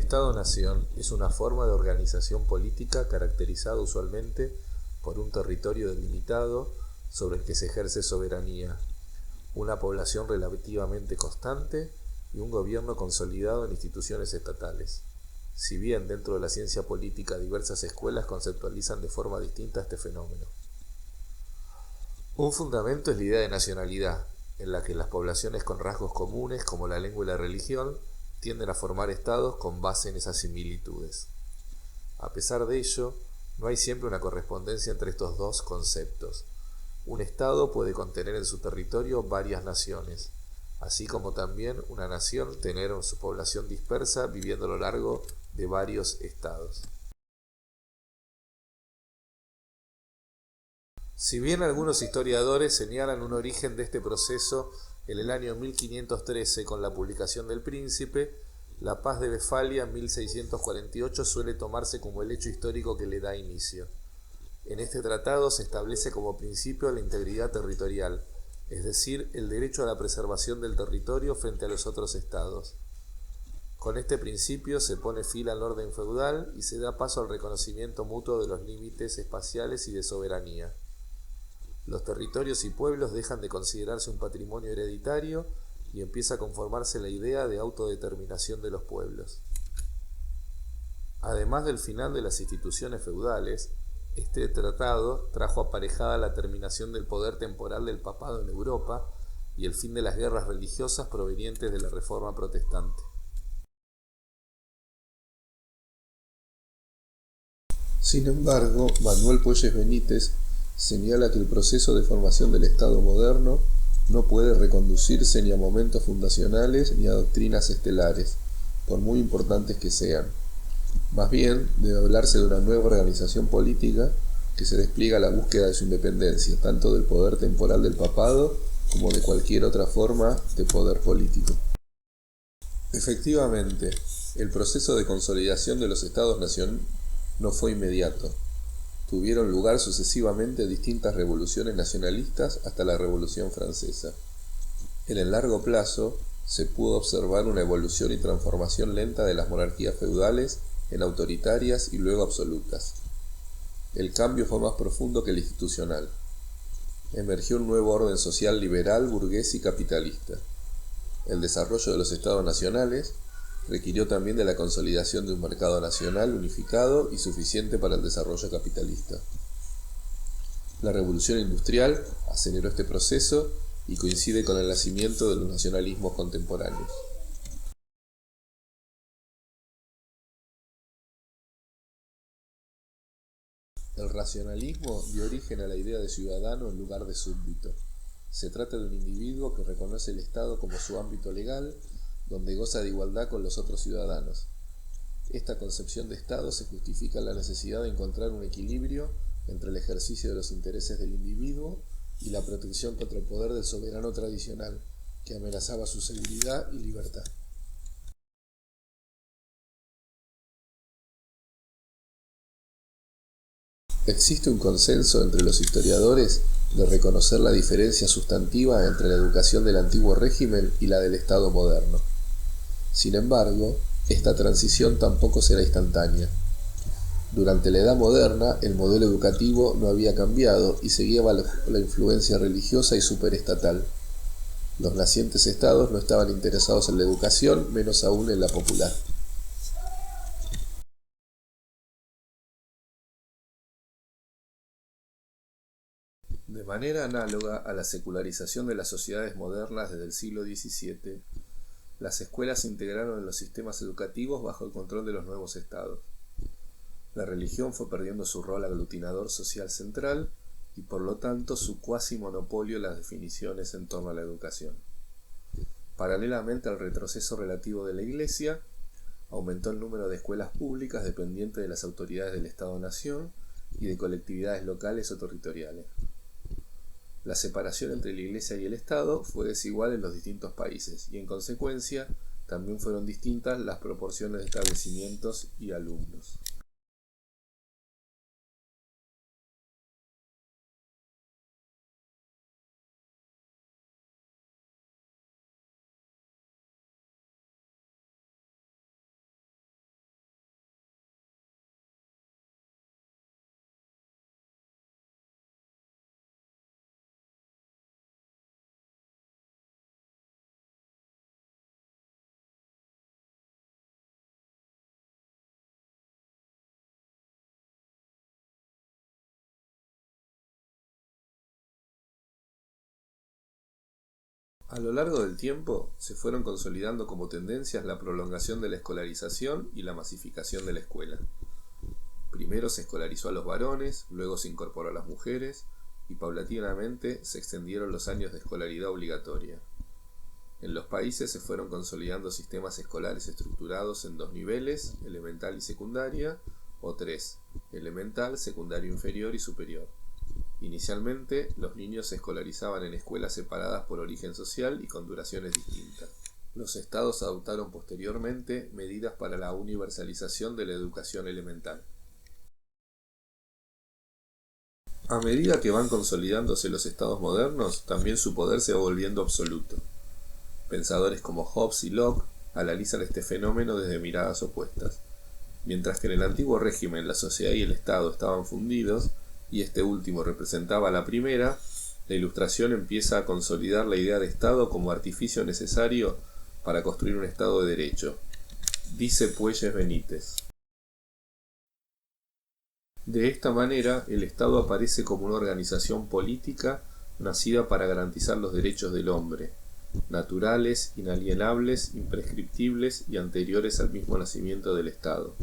Estado-nación es una forma de organización política caracterizada usualmente por un territorio delimitado sobre el que se ejerce soberanía, una población relativamente constante y un gobierno consolidado en instituciones estatales. Si bien dentro de la ciencia política diversas escuelas conceptualizan de forma distinta este fenómeno. Un fundamento es la idea de nacionalidad, en la que las poblaciones con rasgos comunes como la lengua y la religión tienden a formar estados con base en esas similitudes. A pesar de ello, no hay siempre una correspondencia entre estos dos conceptos. Un estado puede contener en su territorio varias naciones, así como también una nación tener su población dispersa viviendo a lo largo de varios estados. Si bien algunos historiadores señalan un origen de este proceso en el año 1513 con la publicación del Príncipe, la Paz de Westfalia en 1648 suele tomarse como el hecho histórico que le da inicio. En este tratado se establece como principio la integridad territorial, es decir, el derecho a la preservación del territorio frente a los otros estados. Con este principio se pone fin al orden feudal y se da paso al reconocimiento mutuo de los límites espaciales y de soberanía. Los territorios y pueblos dejan de considerarse un patrimonio hereditario y empieza a conformarse la idea de autodeterminación de los pueblos. Además del final de las instituciones feudales, este tratado trajo aparejada la terminación del poder temporal del papado en Europa y el fin de las guerras religiosas provenientes de la Reforma Protestante. Sin embargo, Manuel Puelles Benítez señala que el proceso de formación del Estado moderno no puede reconducirse ni a momentos fundacionales ni a doctrinas estelares, por muy importantes que sean. Más bien, debe hablarse de una nueva organización política que se despliega a la búsqueda de su independencia, tanto del poder temporal del papado como de cualquier otra forma de poder político. Efectivamente, el proceso de consolidación de los Estados-nación no fue inmediato. Tuvieron lugar sucesivamente distintas revoluciones nacionalistas hasta la Revolución Francesa. En el largo plazo, se pudo observar una evolución y transformación lenta de las monarquías feudales en autoritarias y luego absolutas. El cambio fue más profundo que el institucional. Emergió un nuevo orden social liberal, burgués y capitalista. El desarrollo de los estados nacionales requirió también de la consolidación de un mercado nacional unificado y suficiente para el desarrollo capitalista. La revolución industrial aceleró este proceso y coincide con el nacimiento de los nacionalismos contemporáneos. El racionalismo dio origen a la idea de ciudadano en lugar de súbdito. Se trata de un individuo que reconoce el Estado como su ámbito legal, donde goza de igualdad con los otros ciudadanos. Esta concepción de Estado se justifica en la necesidad de encontrar un equilibrio entre el ejercicio de los intereses del individuo y la protección contra el poder del soberano tradicional, que amenazaba su seguridad y libertad. Existe un consenso entre los historiadores de reconocer la diferencia sustantiva entre la educación del antiguo régimen y la del Estado moderno. Sin embargo, esta transición tampoco será instantánea. Durante la Edad Moderna, el modelo educativo no había cambiado y seguía bajo la influencia religiosa y superestatal. Los nacientes estados no estaban interesados en la educación, menos aún en la popular. De manera análoga a la secularización de las sociedades modernas desde el siglo XVII, las escuelas se integraron en los sistemas educativos bajo el control de los nuevos estados. La religión fue perdiendo su rol aglutinador social central y por lo tanto su cuasi monopolio en las definiciones en torno a la educación. Paralelamente al retroceso relativo de la Iglesia, aumentó el número de escuelas públicas dependientes de las autoridades del Estado-nación y de colectividades locales o territoriales. La separación entre la Iglesia y el Estado fue desigual en los distintos países y en consecuencia también fueron distintas las proporciones de establecimientos y alumnos. A lo largo del tiempo se fueron consolidando como tendencias la prolongación de la escolarización y la masificación de la escuela. Primero se escolarizó a los varones, luego se incorporó a las mujeres y paulatinamente se extendieron los años de escolaridad obligatoria. En los países se fueron consolidando sistemas escolares estructurados en 2 niveles, elemental y secundaria, o 3, elemental, secundario inferior y superior. Inicialmente, los niños se escolarizaban en escuelas separadas por origen social y con duraciones distintas. Los estados adoptaron posteriormente medidas para la universalización de la educación elemental. A medida que van consolidándose los estados modernos, también su poder se va volviendo absoluto. Pensadores como Hobbes y Locke analizan este fenómeno desde miradas opuestas. Mientras que en el antiguo régimen la sociedad y el Estado estaban fundidos, y este último representaba la primera, la Ilustración empieza a consolidar la idea de Estado como artificio necesario para construir un Estado de derecho. Dice Puelles Benítez. De esta manera, el Estado aparece como una organización política nacida para garantizar los derechos del hombre, naturales, inalienables, imprescriptibles y anteriores al mismo nacimiento del Estado.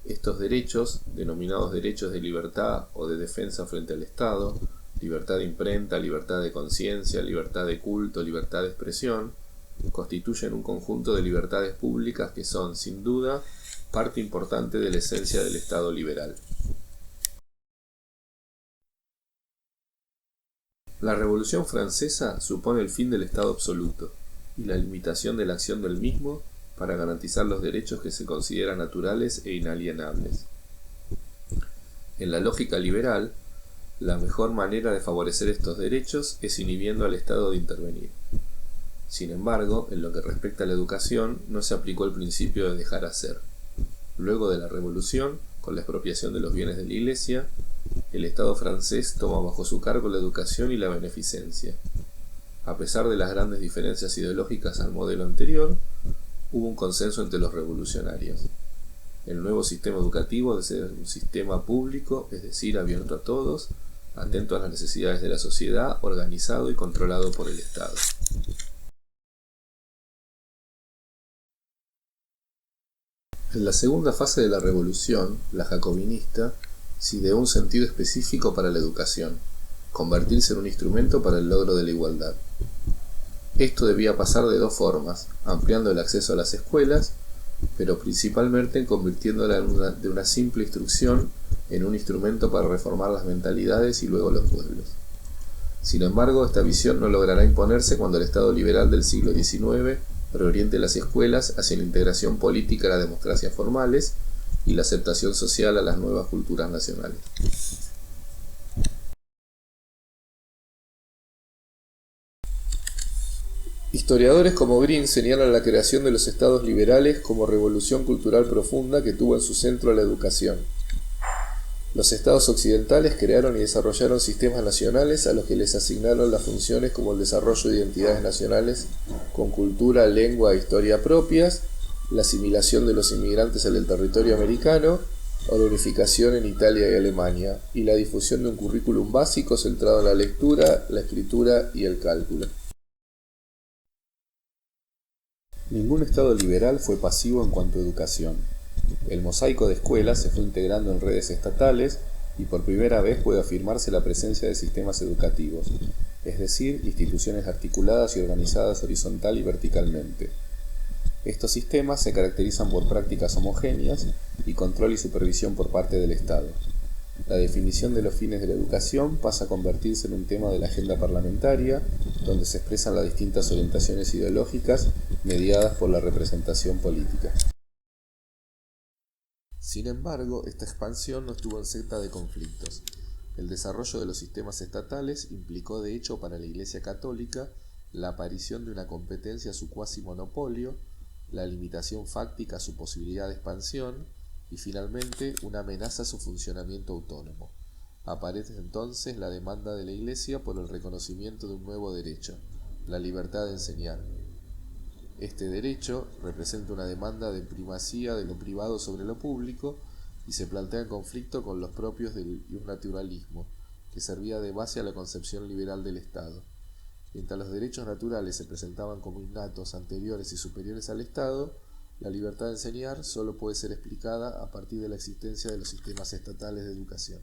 Estos derechos, denominados derechos de libertad o de defensa frente al Estado, libertad de imprenta, libertad de conciencia, libertad de culto, libertad de expresión, constituyen un conjunto de libertades públicas que son, sin duda, parte importante de la esencia del Estado liberal. La Revolución Francesa supone el fin del Estado absoluto y la limitación de la acción del mismo para garantizar los derechos que se consideran naturales e inalienables. En la lógica liberal, la mejor manera de favorecer estos derechos es inhibiendo al Estado de intervenir. Sin embargo, en lo que respecta a la educación, no se aplicó el principio de dejar hacer. Luego de la Revolución, con la expropiación de los bienes de la Iglesia, el Estado francés toma bajo su cargo la educación y la beneficencia. A pesar de las grandes diferencias ideológicas al modelo anterior, hubo un consenso entre los revolucionarios. El nuevo sistema educativo debe ser un sistema público, es decir, abierto a todos, atento a las necesidades de la sociedad, organizado y controlado por el Estado. En la segunda fase de la revolución, la jacobinista, se ideó un sentido específico para la educación, convertirse en un instrumento para el logro de la igualdad. Esto debía pasar de 2 formas, ampliando el acceso a las escuelas, pero principalmente convirtiéndola de una simple instrucción en un instrumento para reformar las mentalidades y luego los pueblos. Sin embargo, esta visión no logrará imponerse cuando el Estado liberal del siglo XIX reoriente las escuelas hacia la integración política a las democracias formales y la aceptación social a las nuevas culturas nacionales. Historiadores como Green señalan la creación de los estados liberales como revolución cultural profunda que tuvo en su centro la educación. Los estados occidentales crearon y desarrollaron sistemas nacionales a los que les asignaron las funciones como el desarrollo de identidades nacionales con cultura, lengua e historia propias, la asimilación de los inmigrantes en el territorio americano o la unificación en Italia y Alemania, y la difusión de un currículum básico centrado en la lectura, la escritura y el cálculo. Ningún Estado liberal fue pasivo en cuanto a educación. El mosaico de escuelas se fue integrando en redes estatales y por primera vez puede afirmarse la presencia de sistemas educativos, es decir, instituciones articuladas y organizadas horizontal y verticalmente. Estos sistemas se caracterizan por prácticas homogéneas y control y supervisión por parte del Estado. La definición de los fines de la educación pasa a convertirse en un tema de la agenda parlamentaria, donde se expresan las distintas orientaciones ideológicas mediadas por la representación política. Sin embargo, esta expansión no estuvo exenta de conflictos. El desarrollo de los sistemas estatales implicó de hecho para la Iglesia Católica la aparición de una competencia a su cuasi monopolio, la limitación fáctica a su posibilidad de expansión y finalmente una amenaza a su funcionamiento autónomo. Aparece entonces la demanda de la Iglesia por el reconocimiento de un nuevo derecho, la libertad de enseñar. Este derecho representa una demanda de primacía de lo privado sobre lo público y se plantea en conflicto con los propios del naturalismo, que servía de base a la concepción liberal del Estado. Mientras los derechos naturales se presentaban como innatos, anteriores y superiores al Estado, la libertad de enseñar solo puede ser explicada a partir de la existencia de los sistemas estatales de educación.